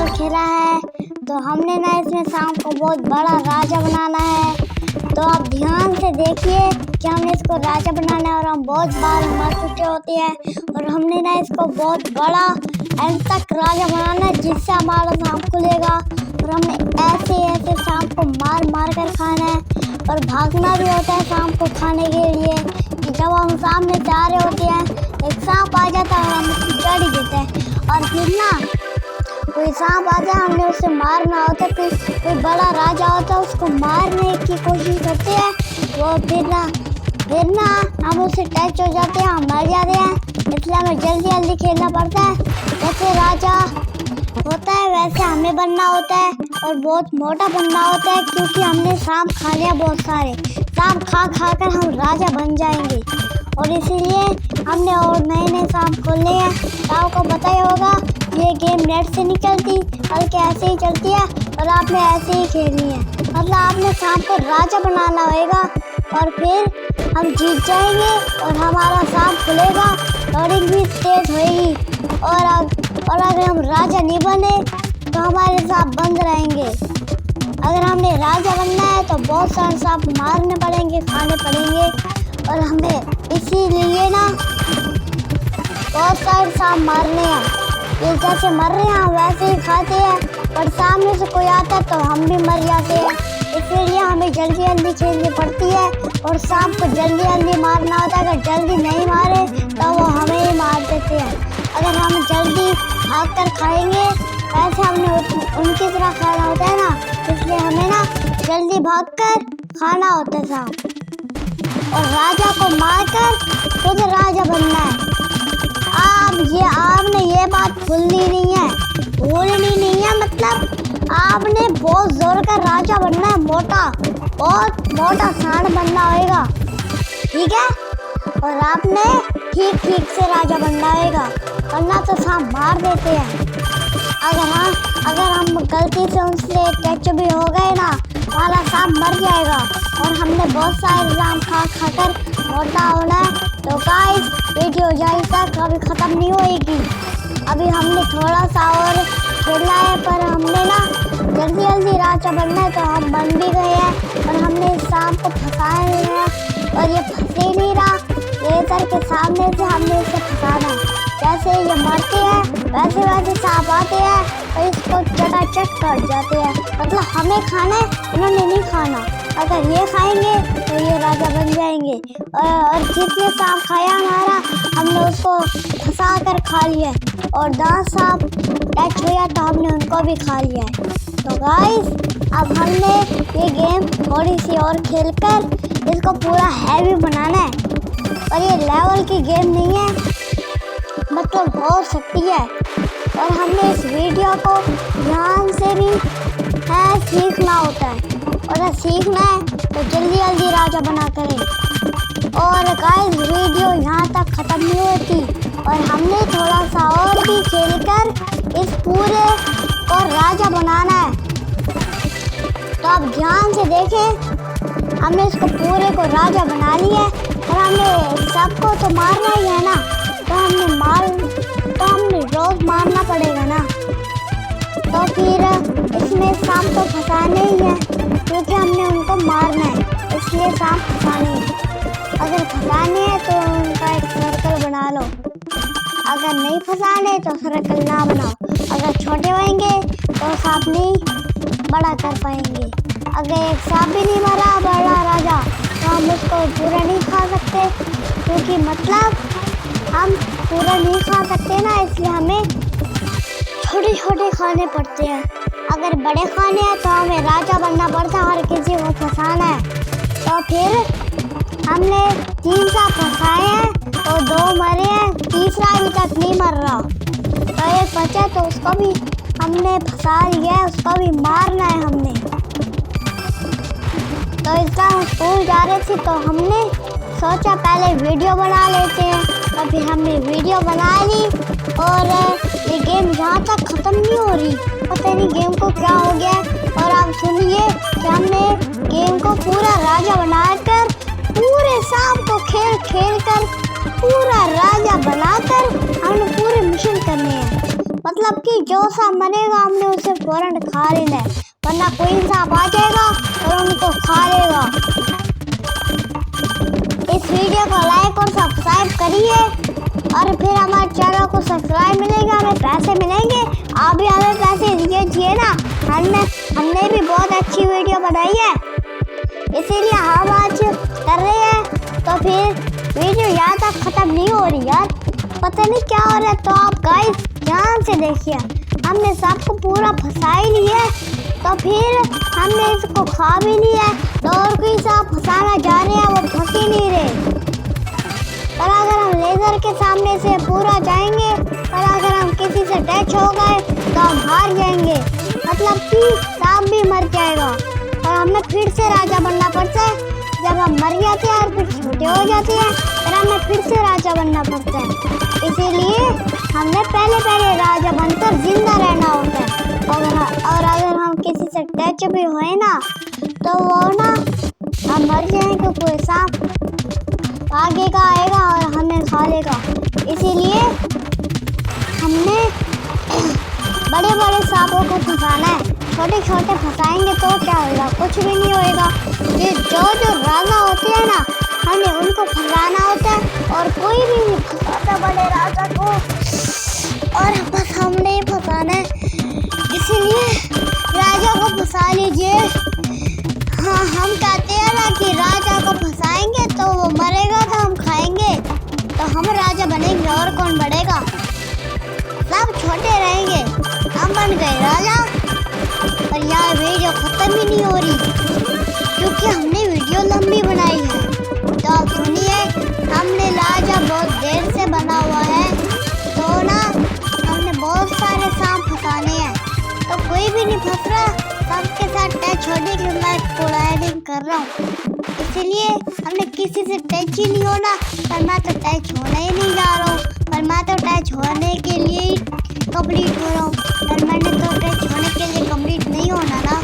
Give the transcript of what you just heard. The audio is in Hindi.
खेला है, तो हमने ना इसमें सांप को बहुत बड़ा राजा बनाना है। तो आप ध्यान से देखिए कि हमने इसको राजा बनाना है और हम बहुत बार मर चुके होते हैं और हमने ना इसको बहुत बड़ा एंड तक राजा बनाना है जिससे हमारा सांप खुलेगा। और हमें ऐसे ऐसे सांप को मार मार कर खाना है और भागना भी होता है सांप को खाने के लिए। कि जब हम सामने जा रहे होते हैं एक सांप आ जाता है और हम उसको चढ़ ही देते हैं और फिर ना कोई सांप आ जाए हमने उसे मारना होता है। कोई बड़ा राजा होता है उसको मारने की कोशिश करते हैं, वो फिर ना हम उससे टच हो जाते हैं, हम मर जाते हैं। इसलिए हमें जल्दी जल्दी खेलना पड़ता है। जैसे राजा होता है वैसे हमें बनना होता है और बहुत मोटा बनना होता है क्योंकि हमने सांप खा लिया बहुत सारे। सांप खा खा कर हम राजा बन जाएंगे और इसीलिए हमने और नए नए सांप खोलने हैं। तो आपको पता ही होगा ये गेम नेट से नहीं चलती बल्कि ऐसे ही चलती है और आपने ऐसे ही खेलनी है। मतलब आपने सांप को राजा बनाना होगा और फिर हम जीत जाएंगे और हमारा सांप खुलेगा, लोडिंग भी तेज होएगी। और अगर हम राजा नहीं बने तो हमारे सांप बंद रहेंगे। अगर हमने राजा बनना है तो बहुत सारे सांप मारने पड़ेंगे, खाने पड़ेंगे और हमें इसीलिए ना बहुत सारे सांप मारने हैं। ये जैसे मर रहे हैं वैसे ही खाते हैं, पर सामने से कोई आता है तो हम भी मर जाते हैं। इसलिए हमें जल्दी जल्दी खेलनी पड़ती है और सांप को जल्दी जल्दी मारना होता है। अगर जल्दी नहीं मारे तो वो हमें ही मार देते हैं। अगर हम जल्दी भाग कर खाएंगे वैसे हमने उनकी तरह खाना होता है ना, इसलिए हमें ना जल्दी भाग कर खाना होता है सांप और राजा को मारकर खुद राजा बनना है। आपने ये बात भूलनी नहीं है, मतलब आपने बहुत जोर का राजा बनना है, बहुत मोटा सांड बनना होगा, ठीक है। और आपने ठीक से राजा बनना होगा वरना तो सांप मार देते हैं। अगर हम गलती से उनसे टच भी हो गए ना हमारा सांप मर जाएगा और हमने बहुत सारे सांप खा कर मोटा होना है। तो गाइस वीडियो जाए तक अभी ख़त्म नहीं होएगी। अभी हमने थोड़ा सा और खेलना है पर हमने ना जल्दी राजा बनना है तो हम बन भी गए हैं और हमने इस सांप को फंसाया है और ये फंस ही नहीं रहा। लेज़र के सामने से हमने इसे फंसाना है। जैसे ये मरते हैं वैसे सांप आते हैं और इसको चटाचट कर जाते हैं। मतलब हमें खाना है, इन्होंने नहीं खाना। अगर ये खाएंगे तो ये राजा बन जाएंगे और जितने सांप खाया हमारा हमने उसको फंसा कर खा लिया है और 10 सांप टच हुआ तो हमने उनको भी खा लिया है। तो गाइस अब हमने ये गेम थोड़ी सी और खेलकर इसको पूरा हैवी बनाना है और ये लेवल की गेम नहीं है, मतलब हो सकती है। और हमने इस वीडियो को ध्यान से भी सीखना होता है और अगर सीखना है तो जल्दी राजा बना करें। और गाइस वीडियो यहाँ तक ख़त्म नहीं होती और हमने थोड़ा सा और भी खेलकर इस पूरे को राजा बनाना है। तो आप ध्यान से देखें, हमने इसको पूरे को राजा बना लिया है और हमें सबको तो मारना ही है ना, तो हमने रोज मारना पड़ेगा ना। तो फिर इसमें सांप तो फंसाने ही है क्योंकि हमने उनको मारना है, इसलिए सांप फंसाने हैं। अगर फंसाने हैं तो उनका एक सर्कल बना लो, अगर नहीं फंसाने तो सर्कल ना बनाओ। अगर छोटे होंगे तो सांप नहीं बड़ा कर पाएंगे। अगर एक सांप भी नहीं मरा बड़ा राजा तो हम उसको पूरा नहीं खा सकते क्योंकि मतलब हम पूरा नहीं खा सकते ना, इसलिए हमें छोटे खाने पड़ते हैं। अगर बड़े खाने हैं तो हमें राजा बनना पड़ता है और किसी को फंसाना है। तो फिर हमने 3 सांप फंसाए हैं और 2 मरे हैं, तीसरा अभी तक नहीं मर रहा। तो एक बचा तो उसको भी हमने फंसा लिया है, उसको भी मारना है हमने। तो इस बार हम स्कूल जा रहे थे तो हमने सोचा पहले वीडियो बना लेते हैं, और फिर हमने वीडियो बना ली। और ये गेम यहाँ तक ख़त्म नहीं हो रही, पता नहीं गेम को क्या हो गया। और आप सुनिए कि हमने गेम को पूरा राजा बनाकर पूरे सांप को खेल कर पूरा राजा बनाकर हमने पूरे मिशन करने हैं। मतलब मतलब कि जो सांप मरेगा हमने उसे फौरन खा लेना है, वरना कोई सांप आ जाएगा और उनको खा लेगा। इस वीडियो को लाइक और सब्सक्राइब करिए और फिर हमारे चैनल को सब्सक्राइब मिलेगा, हमें पैसे मिलेंगे। आप भी हमें पैसे दीजिए ना, हमने भी बहुत अच्छी वीडियो बनाई है, इसीलिए हम आज कर रहे हैं। तो फिर वीडियो यहाँ तक खत्म नहीं हो रही यार, पता नहीं क्या हो रहा है। तो आप गाइस ध्यान से देखिए, हमने सबको पूरा फंसा ही लिया है, तो फिर हमने इसको खा भी लिया है। तो और कोई सांप फंसाना जा रहे हैं, वो फंस ही नहीं रहे। और अगर हम लेजर के सामने से पूरा जाएंगे और अगर हम किसी से टच हो गए तो हम हार जाएंगे, मतलब कि सांप भी मर जाएगा और हमें फिर से राजा बनना पड़ता है। जब हम मर जाते हैं और फिर छोटे हो जाते हैं फिर हमें फिर से राजा बनना पड़ता है। इसीलिए हमने पहले राजा बनकर जिंदा रहना होता है। और अगर हम किसी से टच भी हुए ना तो वो ना हम मर जाएंगे, कोई सांप आगे का आएगा और हमें खा लेगा। इसीलिए हमने बड़े सांपों को फंसाना है, छोटे फंसाएंगे तो क्या होगा, कुछ भी नहीं होएगा। ये जो राजा होते हैं ना, हमें उनको फंसाना होता है और कोई भी नहीं फंसाता बड़े राजा को, और बस हमने ही फंसाना है। इसीलिए राजा को फंसा लीजिए। हाँ, हम कहते हैं ना कि राजा को फंसाएंगे तो वो मरेगा तो हम खाएंगे, तो हम राजा बनेंगे और कौन बढ़ेगा, सब छोटे रहेंगे, हम बन गए राजा। पर यार वीडियो खत्म ही नहीं हो रही क्योंकि हमने वीडियो लंबी बनाई है। तो आप सुनिए, हमने राजा बहुत देर से बना हुआ है, तो ना हमने बहुत सारे सांप फंसाने हैं, तो कोई भी नहीं फंस रहा, सबके साथ टच होने की मैं कोलाइडिंग कर रहा हूँ। इसलिए हमने किसी से टच ही नहीं होना, पर मैं तो टच होने ही नहीं जा रहा हूँ, पर मैं तो टच होने के लिए ही कंप्लीट हो रहा हूँ, पर मैंने तो टच होने के लिए कंप्लीट नहीं होना ना।